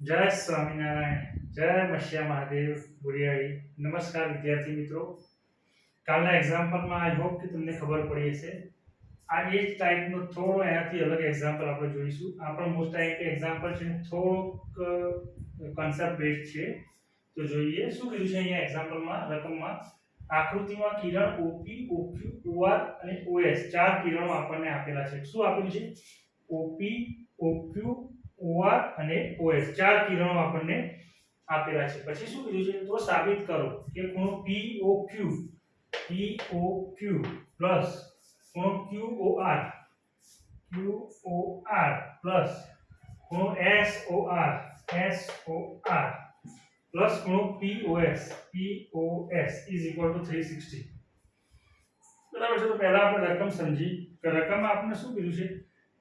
જય સ્વામિનારાયણ, જય મશ્યા મહાદેવ બુરિયાળી. નમસ્કાર વિદ્યાર્થી મિત્રો. કાલના એક્ઝામ્પલમાં આઈ હોપ કે તમને ખબર પડી હશે. આ એ જ ટાઈપનો થોડો એનાથી અલગ એક્ઝામ્પલ આપણે જોઈશું. આ પણ મોસ્ટ એક એક્ઝામ્પલ છે, થોડોક કોન્સેપ્ટ બેઝ છે. તો જોઈએ શું કીધું છે અહીંયા એક્ઝામ્પલમાં રકમમાં. આકૃતિમાં કિરણ ઓપી, ઓક્યુ, ઓઆર અને ઓએસ ચાર કિરણો આપણને આપેલા છે. શું આપેલું છે? ઓપી, ઓક્યુ, ઓઆર અને ઓએસ ચાર કિરણો આપણને આપેલા છે. પછી શું કીધું છે? તો સાબિત કરો કે ખૂણો POQ પ્લસ ખૂણો QOR પ્લસ ખૂણો SOR પ્લસ ખૂણો POS ઇઝ ઇક્વલ ટુ 360. બરાબર છે. તો પહેલા આપણે રકમ સમજી કે રકમમાં આપણને શું કીધું છે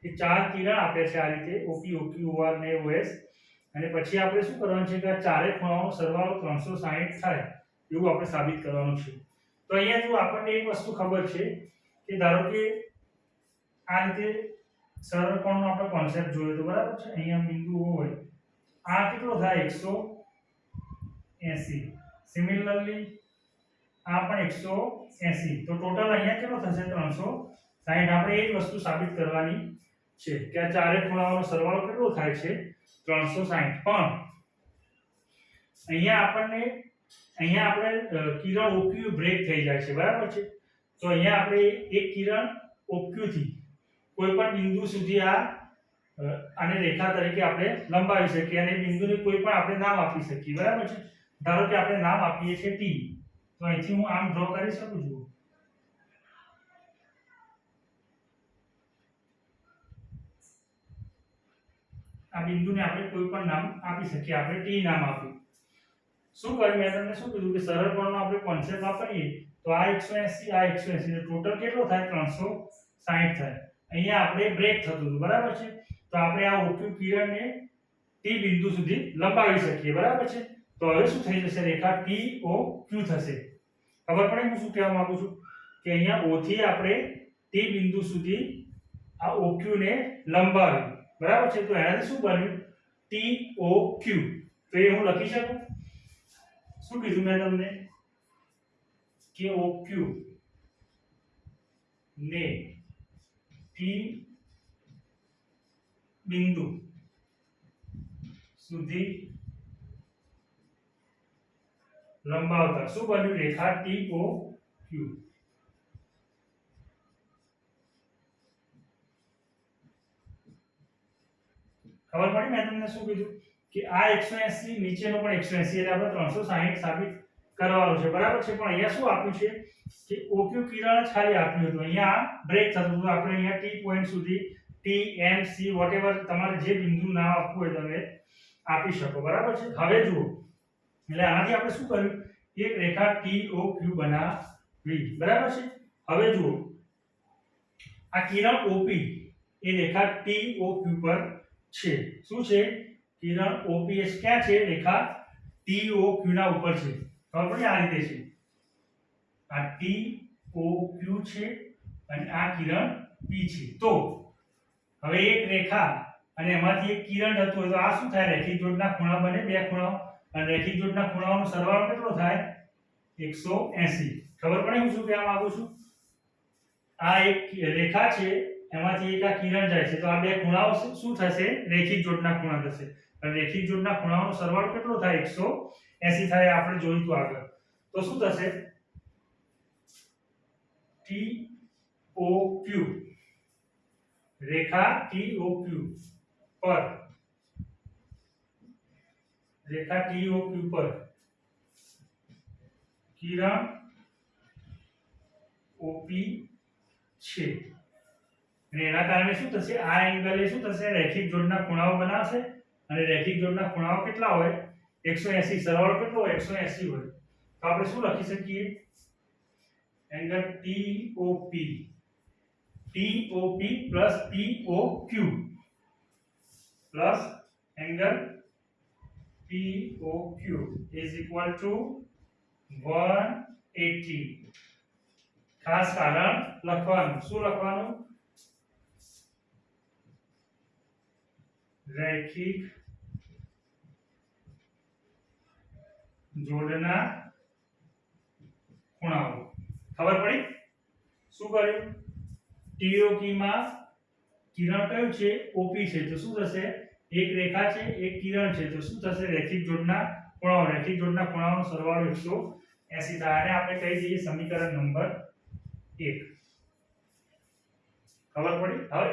કે ચાર કિરણ આપે છે આ રીતે OP, OQ, OR અને OS. અને પછી આપણે શું કરવાનું છે કે આ ચારે ખૂણાઓનો સરવાળો 360 થાય એવું આપણે સાબિત કરવાનું છે. તો અહીંયા જો આપણને એક વસ્તુ ખબર છે કે ધારો કે આ રીતે સરળ કોણનો આપણે કોન્સેપ્ટ જોયો તો બરાબર છે. અહીંયા બિંદુ હોય, આ કેટલો થાય? 180. સિમિલરલી આ પણ 180. તો ટોટલ અહીંયા કેટલો થશે? 360. આપણે એ જ વસ્તુ સાબિત કરવાની છે કે આ ચારે ખૂણાઓનો સરવાળો કેટલો થાય છે? 360. પણ અહીંયા આપણે કિરણ OQ બ્રેક થઈ જાય છે બરાબર છે. તો અહીંયા આપણે એક કિરણ OQ થી કોઈ પણ બિંદુ સુધી આને રેખા તરીકે આપણે લંબાવી શકીએ અને બિંદુને કોઈ પણ આપણે નામ આપી શકીએ બરાબર છે. ધારો કે આપણે નામ આપીએ છીએ T. તો અહીંથી હું આમ ડ્રો કરી શકું છું. આ બિંદુને આપણે કોઈ પણ નામ આપી શકીએ. આપણે T નામ આપ્યું. શું કર્યું? મેં તમને શું કીધું કે સરળ કોણનો આપણે કોન્સેપ્ટ વાપરીએ તો આ 180, આ 180, ટોટલ કેટલો થાય? 360 થાય. અહીંયા આપણે બ્રેક થતું હતું બરાબર છે. તો આપણે આ OQ કિરણને T બિંદુ સુધી લંબાવી શકીએ બરાબર છે. તો હવે શું થઈ જશે? રેખા TOQ થશે. ખબર પડે હું શું કહેવા માંગુ છું? કે અહીંયા O થી આપણે T બિંદુ સુધી આ OQ ને લંબાવ્યું બરાબર છે. તો એનાથી શું બન્યું? TOQ. તો એ હું લખી શકું. શું કીધું મેં તમને? કે OQ ને T બિંદુ સુધી લંબાવતા શું બન્યું? રેખા TOQ. ખબર પડી મેં તમને શું કીધું? કે આ 180 નીચેનો પણ 180 એટલે આપણે 360 સાબિત કરવાનું છે બરાબર છે. પણ અહીંયા શું આપ્યું છે કે OQ કિરણ જ ખાલી આપ્યું હતું. અહીંયા બ્રેક થતું હતું. આપણે અહીંયા T પોઈન્ટ સુધી T, M, C વોટેવર તમારે જે બિંદુ નામ આપવું હોય તમે આપી શકો બરાબર છે. હવે જુઓ, એટલે આનાથી આપણે શું કર્યું? એક રેખા TOQ બનાવી બરાબર છે. હવે જુઓ, આ કિરણ OP એ રેખા TOQ પર છે. શું છે? કિરણ OPS ક્યાં છે? રેખા TOQ ના ઉપર છે. ખબર પડી? આ રીતે છે. આ TOQ છે અને આ કિરણ P છે. તો હવે એક રેખા અને એમાંથી એક કિરણ જતું હોય તો આ શું થાય? રેખિક જોડના ખૂણા બને, બે ખૂણાઓ, અને રેખિક જોડના ખૂણાઓનો સરવાળો કેટલો થાય? 180. ખબર પડે હું શું કહેવા માંગુ છું? આ એક રેખા છે, એમાંથી એક આ કિરણ જાય છે. તો આ બે ખૂણાઓ શું થશે? રેખિક જોડના ખૂણા થશે. અને રેખિક જોડના ખૂણાઓનો સરવાળો કેટલો થાય? 180 થાય. આપણે જોયું તો આગળ. તો શું થશે? TOQ રેખા TOQ પર કિરણ OP છે. અને એના કારણે શું થશે? આ એંગલ એ શું થશે? રેખિક જોડના ખૂણાઓ બનાવશે. અને રેખિક જોડના ખૂણાઓ કેટલા હોય? 180. સરવાળો કેટલો હોય? 180 હોય. તો આપણે શું લખી શકીએ? Angle TOP plus POQ plus angle POQ is equal to 180. ખાસ કારણ લખવાનું. શું લખવાનું? રૈખિક જોડના ખૂણાઓ ખબર પડી શું કર્યું TOQ માં કિરણ કયું છે OP છે તો શું થશે એક રેખા છે એક કિરણ છે તો શું થશે રેખિક જોડના ખૂણાઓનો સરવાળો 180 થાય અને આપણે કહી દઈએ સમીકરણ નંબર 1 ખબર પડી હવે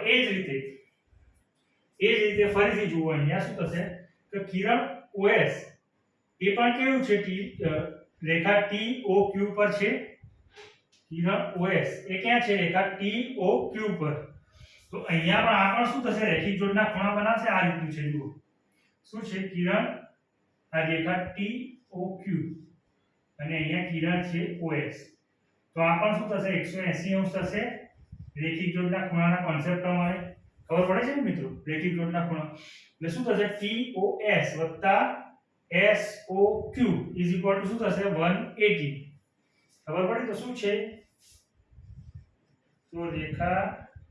એ જ રીતે ફરીથી જુઓ અહીંયા શું થશે કે કિરણ OS એ પણ કેવું છે રેખા TOQ પર છે કિરણ OS એ ક્યાં છે રેખા TOQ પર તો અહીંયા પણ આ પણ શું થશે રેખિક જોડના ખૂણા બનાવશે આ રીતનું છે જુઓ શું છે કિરણ આ રેખા TOQ અને અહીંયા કિરણ છે OS તો આ પણ શું થશે 180 અંશ થશે રેખિક જોડના ખૂણાના કોન્સેપ્ટ પ્રમાણે ખબર પડે છે ને મિત્રો રેખિક જોડના ખૂણા એટલે શું થશે TOS SOQ શું થશે 180 ખબર પડી તો શું છે તો રેખા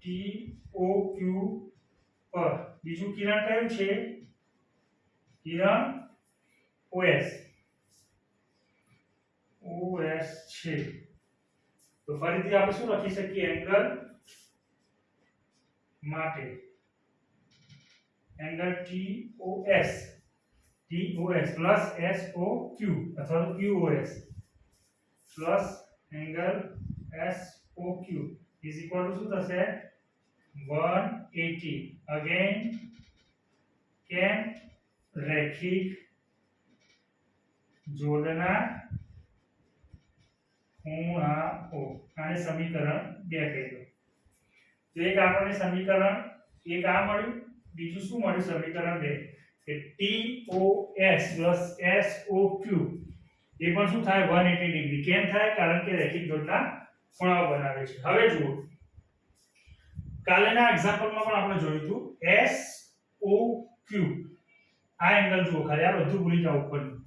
TOQ પર બીજું કિરણ કયું છે કિરણ OS છે તો ફરીથી આપણે શું લખી શકીએ એંગલ માટે એંગલ TOS પ્લસ SOQ અથવા તો QOS પ્લસ એંગલ SOQ શું થશે 180 અગેન કેમ રેખિક જોડના ખૂણાઓ આને સમીકરણ 2 કહી દો તો એક આપણને સમીકરણ એક આ મળ્યું બીજું શું મળ્યું સમીકરણ 2 કે TOS SOQ એ પણ શું થાય 180 ડિગ્રી કેમ થાય કારણ કે રેખિક જોડના ખૂણાઓ બનાવે છે હવે જુઓ કાલેના એક્ઝામ્પલમાં પણ આપણે જોયું હતું SOQ આ એંગલ જુઓ ખાલી આ બધું ભૂલી જાવ ઉપરનું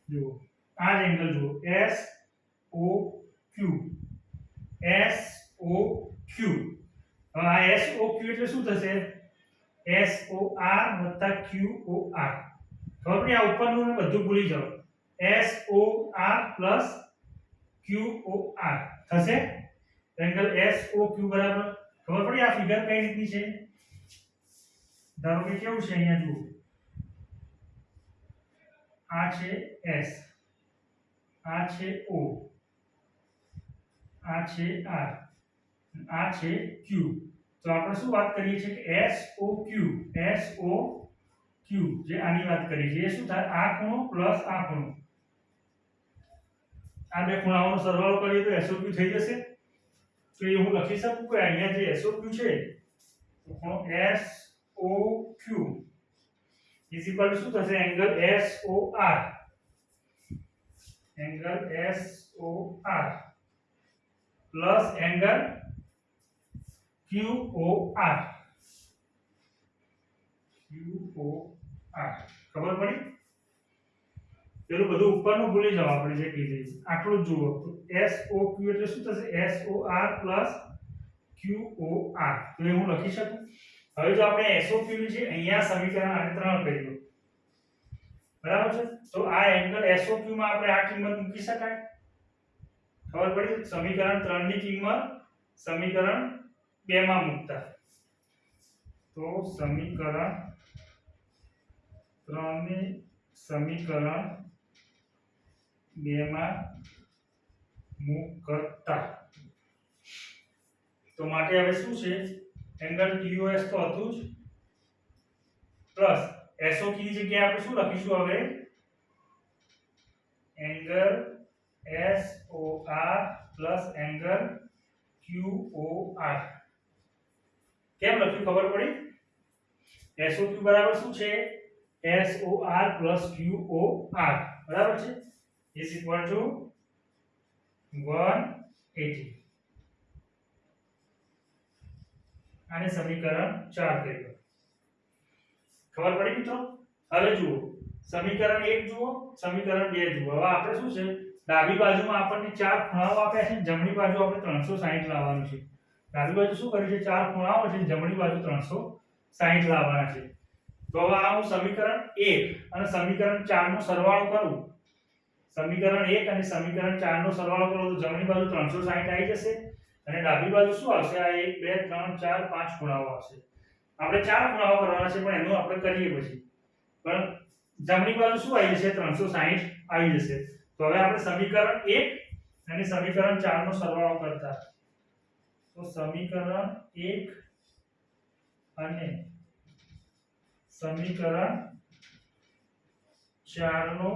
જુઓ આ જ એંગલ જુઓ SOQ હવે આ SOQ એટલે શું થશે SOR વત્તા QOR ખબર પડી આ ઉપરનું ને બધું ભૂલી જાવ SOR પ્લસ QOR થશે એંગલ SOQ બરાબર ખબર પડી આ ફિગર કઈ રીતની છે ધારો કે કેવું છે અહીંયા જુઓ આ છે S આ છે O આ છે R આ છે Q તો આપણે શું વાત કરીએ છીએ કે SOQ જે આની વાત કરી છે એ શું થાય આ ખૂણો પ્લસ આ ખૂણો આ બે ખૂણાઓનો સરવાળો કરીએ તો SOQ થઈ જશે તો એ હું લખી શકું કે અહીંયા જે SOQ છે તો ખૂણો SOQ શું થશે angle SOR plus angle QOR ખબર પડી પેલું બધું ઉપરનું ભૂલી જાવ આપણે જે કીધું આટલું જ જુઓ તો SOQ એટલે શું થશે SOR પ્લસ QOR તો એ હું લખી શકું હવે જો આપણે SOQ ની છે અહીંયા સમીકરણ આને 3 કરી દો બરાબર છે તો આ એંગલ SOQ માં આપણે આ કિંમત મૂકી શકાય ખબર પડી સમીકરણ 3 ની કિંમત સમીકરણ 2 માં મૂકતા તો સમીકરણ 3 ને સમીકરણ 2 માં મૂકતા તો માટે હવે શું છે એંગલ TOS તો હતું જ પ્લસ SOQ ની જગ્યાએ આપણે શું લખીશું હવે angle SOR plus angle QOR કેમ લખ્યું ખબર પડી SOQ બરાબર શું છે SOR પ્લસ QOR બરાબર છે ઇઝ ઇક્વલ ટુ 180 આને સમીકરણ 4 કહી દો ખબર પડી મિત્રો હવે જુઓ સમીકરણ 1 જુઓ સમીકરણ 2 જુઓ હવે આપણે શું છે ડાબી બાજુમાં આપણને 4 ખૂણાઓ આપ્યા છે જમણી બાજુ આપણે 360 લાવવાનું છે ડાબી બાજુ શું કરી છે 4 ખૂણાઓ છે જમણી બાજુ 360 લાવવાના છે તો હવે આ હું સમીકરણ 1 અને સમીકરણ 4 નો સરવાળો કરું સમીકરણ 1 અને સમીકરણ 4 નો સરવાળો કરો તો જમણી બાજુ 360 આવી જશે અને ડાબી બાજુ શું આવશે? આ 1 2 3 4 5 ખૂણાઓ આવશે. આપણે 4 ખૂણાઓ કરવાના છે પણ એનું આપણે કરીએ પછી. પણ જમણી બાજુ શું આવી જશે? 360 આવી જશે. તો હવે આપણે સમીકરણ 1 અને સમીકરણ 4 નો સરવાળો કરતા. તો સમીકરણ 1 અને સમીકરણ 4 નો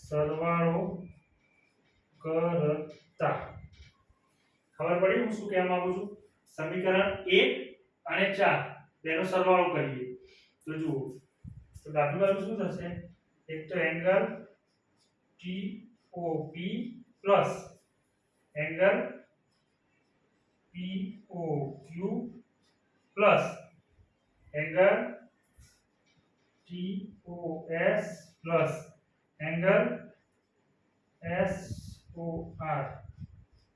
સરવાળો કરતા. ખબર પડી હું શું કહેવા માંગુ છું? સમીકરણ 1 અને 4 બેનો સરવાળો કરીએ તો જુઓ, તો ડાબી બાજુ શું થશે? એક તો angle TOP plus angle POQ plus angle TOS plus angle SOR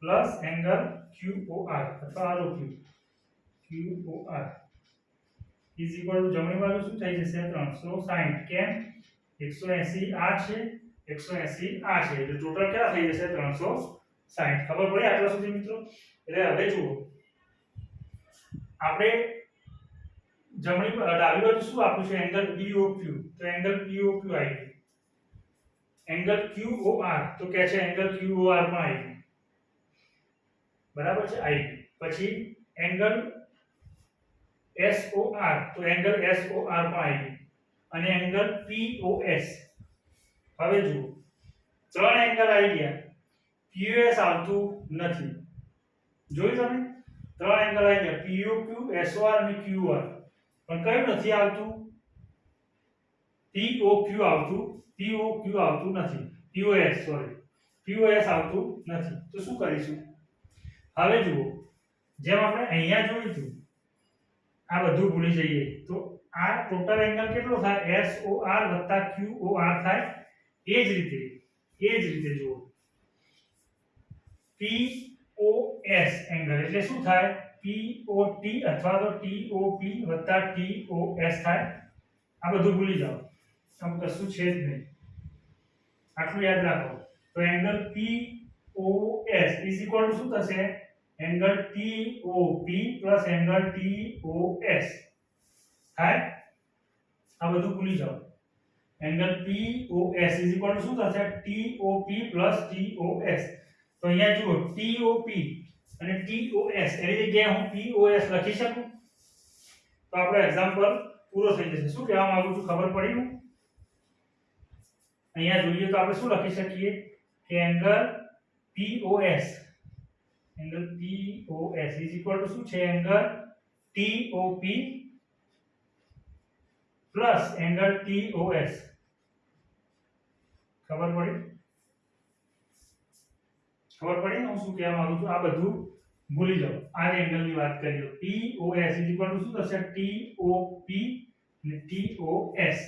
plus angle QOR અથવા ROQ QOR is equal to જમણી બાજુ શું થઈ જશે? 360. કેમ? 180 આ છે, 180 આ છે, એટલે ટોટલ કેટલા થઈ જશે? 360. ખબર પડી આટલા સુધી મિત્રો? એટલે હવે જુઓ, આપણે ડાબી બાજુ શું આપ્યું છે? Angle POQ. તો એંગલ POQ આવી ગયું. એંગલ QOR તો કે છે એંગલ QOR પણ આવી ગયું. બરાબર છે? આવી ગયું. પછી એંગલ SOR તો એંગલ SOR પણ આવી ગયું. અને એંગલ POS. હવે જુઓ, ત્રણ એંગલ આવી ગયા. POS આવતું નથી. જોયું તમે? ત્રણ એંગલ આવી ગયા, POQ, SOR અને QOR. પણ કયું નથી આવતું? POQ આવતું નથી. POS આવતું નથી. તો શું કરીશું? હવે જુઓ, જેમ આપણે અહીંયા જોયું હતું, આ બધું ભૂલી જઈએ તો આ ટોટલ એંગલ કેટલો થાય? SOR + QOR થાય. એ જ રીતે જુઓ, POS એંગલ એટલે શું થાય? POT અથવા તો TOP + TOS થાય. આ બધું ભૂલી જાઓ, આમ કશું છે જ નહીં. આટલું યાદ રાખો. તો angle POS is equal to શું થશે? Angle TOP plus angle TOS થાય. આ બધું ભૂલી જાઓ. Angle POS is equal to શું થશે? TOP plus TOS. તો અહીંયા જુઓ, TOP અને TOS એની જગ્યાએ હું POS લખી શકું? તો આપણો એક્ઝામ્પલ પૂરો થઈ જશે. શું કહેવા માંગુ છું? ખબર પડી હું? અહીંયા જોઈએ તો આપણે શું લખી શકીએ કે angle POS is equal to શું છે? Angle TOP plus angle TOS. ખબર પડી ને હું શું કહેવા માંગુ છું? આ બધું ભૂલી જાઓ. આ એંગલની વાત કરીએ. POS ઇઝ ઇક્વલ ટુ શું થશે? TOP અને TOS.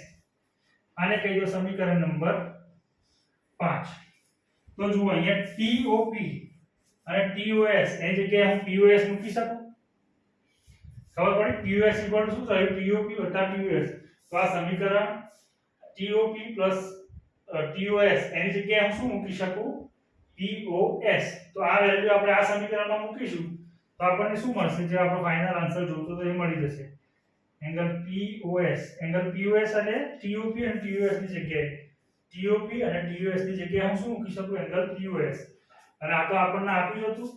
આને કહી દો સમીકરણ નંબર 5. તો જુઓ, અહીંયા TOP અને TOS એની જગ્યાએ હું POS મૂકી શકું? ખબર પડી? POS ઇક્વલ ટુ શું થયું? TOP + TOS. તો આ સમીકરણ TOP પ્લસ TOS એની જગ્યાએ હું શું મૂકી શકું? POS. તો આ વેલ્યુ આપણે આ સમીકરણમાં મૂકીશું તો આપણને શું મળશે? જે આપણો ફાઇનલ આન્સર જોતો તો એ મળી જશે. એંગલ POS અને TOP અને TOS ની જગ્યાએ હું શું મૂકી શકું? Angle POS. અને આ તો આપણને આપ્યું હતું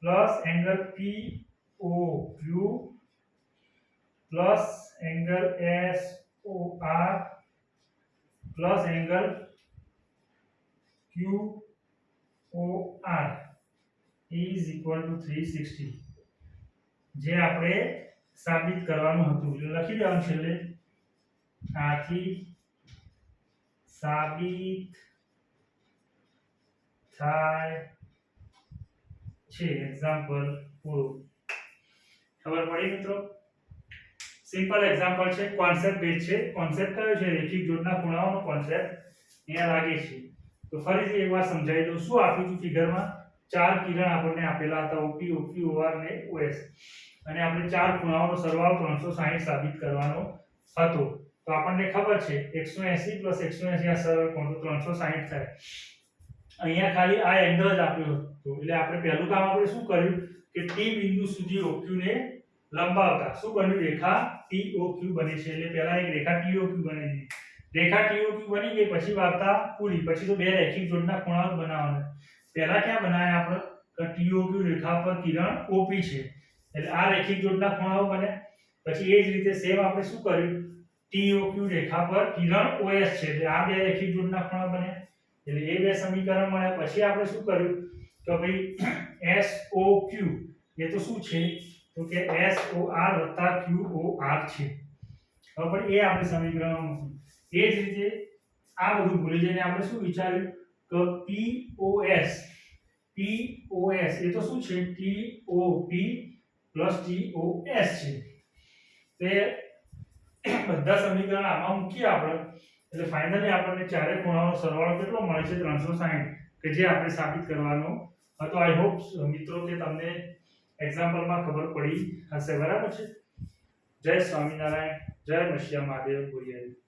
plus angle POQ plus angle SOR plus angle QOR is equal to 360. જે આપણે સાબિત કરવાનું હતું એટલે લખી દેવાનું છેલ્લે. આથી સાબિત થાય છે. એક્ઝામ્પલ પૂરું. ખબર પડી મિત્રો? સિમ્પલ એક્ઝામ્પલ છે, કોન્સેપ્ટ બેઝ છે. કોન્સેપ્ટ કયો છે? રેખિક જોડના ખૂણાઓનો કોન્સેપ્ટ અહીંયા લાગે છે. તો ફરીથી એકવાર સમજાવી દઉં. શું આપ્યું હતું ફિગરમાં? ચાર કિરણ આપણને આપેલા હતા, OP, OQ, OR અને OS. અને આપણે ચાર ખૂણાઓનો સરવાળો 360 સાબિત કરવાનો હતો. તો આપણને ખબર છે 180 + 180 આ સરળ કોણ તો 360 થાય. અહીંયા ખાલી આ એંગલ જ આપ્યો હતો એટલે આપણે પહેલું કામ આપણે શું કર્યું કે T બિંદુ સુધી OQ ને લંબાવતા શું બન્યું રેખા TOQ બની છે એટલે પહેલા એક રેખા TOQ બની ગઈ. રેખા TOQ બની ગઈ પછી વાર્તા પૂરી. પછી તો બે રેખિક જોડના ખૂણાઓ બનાવવાના. પહેલા ક્યાં બનાવ્યા આપણે કે TOQ રેખા પર કિરણ OP છે એટલે આ રેખિક જોડના ખૂણાઓ બને. પછી એ જ રીતે સેમ આપણે શું કર્યું TOQ રેખા પર કિરણ OS છે એટલે આ બે રેખિક જોડના ખૂણા બને એટલે એ બે સમીકરણ મળ્યા. પછી આપણે શું કર્યું તો ભાઈ SOQ એ તો શું છે તો કે SOR + QOR છે. હવે પણ એ આપણે સમીકરણમાં મૂક્યું. એ જ રીતે આ બધું ભૂલી જઈને આપણે શું વિચાર્યું કે POS એ તો શું છે TOP + TOS છે. તે બધા સમીકરણ આમાં મૂકીએ આપણે એટલે ફાઇનલી આપણને ચારે ખૂણાનો સરવાળો કેટલો મળે છે 360 કે જે આપણે સાબિત કરવાનો હતો. આઈ હોપ મિત્રો કે તમને એક્ઝામ્પલમાં ખબર પડી હશે. બરાબર છે. જય સ્વામિનારાયણ, જય મશિયા મહાદેવ.